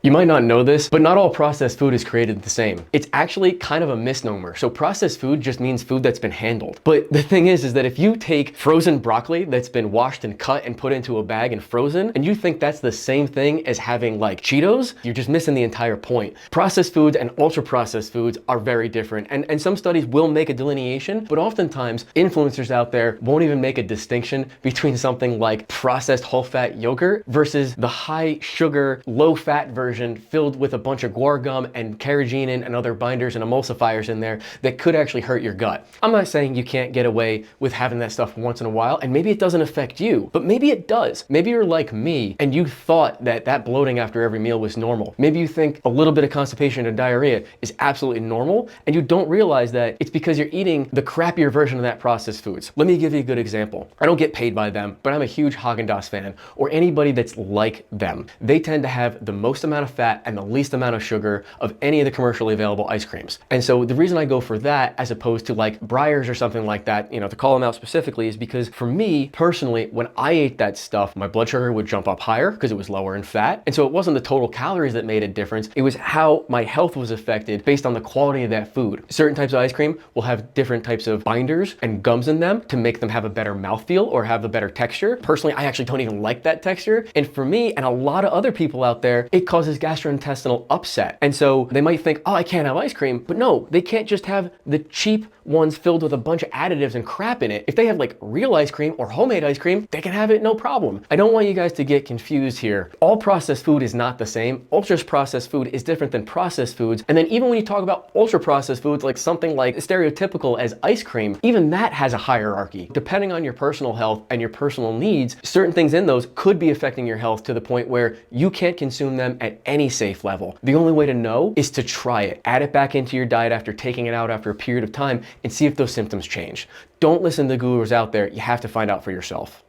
You might not know this, but not all processed food is created the same. It's actually kind of a misnomer. So processed food just means food that's been handled. But the thing is that if you take frozen broccoli that's been washed and cut and put into a bag and frozen, and you think that's the same thing as having like Cheetos, you're just missing the entire point. Processed foods and ultra processed foods are very different. And some studies will make a delineation, but oftentimes influencers out there won't even make a distinction between something like processed whole fat yogurt versus the high sugar, low fat version filled with a bunch of guar gum and carrageenan and other binders and emulsifiers in there that could actually hurt your gut. I'm not saying you can't get away with having that stuff once in a while, and maybe it doesn't affect you, but maybe it does. Maybe you're like me and you thought that bloating after every meal was normal. Maybe you think a little bit of constipation and diarrhea is absolutely normal, and you don't realize that it's because you're eating the crappier version of that processed foods. Let me give you a good example. I don't get paid by them, but I'm a huge Haagen-Dazs fan, or anybody that's like them. They tend to have the most amount of fat and the least amount of sugar of any of the commercially available ice creams. And so the reason I go for that as opposed to like Breyers or something like that, to call them out specifically, is because for me personally, when I ate that stuff, my blood sugar would jump up higher because it was lower in fat. And so it wasn't the total calories that made a difference. It was how my health was affected based on the quality of that food. Certain types of ice cream will have different types of binders and gums in them to make them have a better mouthfeel or have a better texture. Personally, I actually don't even like that texture. And for me and a lot of other people out there, it causes gastrointestinal upset. And so they might think, oh, I can't have ice cream, but no, they can't just have the cheap ones filled with a bunch of additives and crap in it. If they have like real ice cream or homemade ice cream, they can have it no problem. I don't want you guys to get confused here. All processed food is not the same. Ultra processed food is different than processed foods. And then even when you talk about ultra processed foods, like something like stereotypical as ice cream, even that has a hierarchy. Depending on your personal health and your personal needs, certain things in those could be affecting your health to the point where you can't consume them at any safe level. The only way to know is to try it. Add it back into your diet after taking it out after a period of time and see if those symptoms change. Don't listen to the gurus out there. You have to find out for yourself.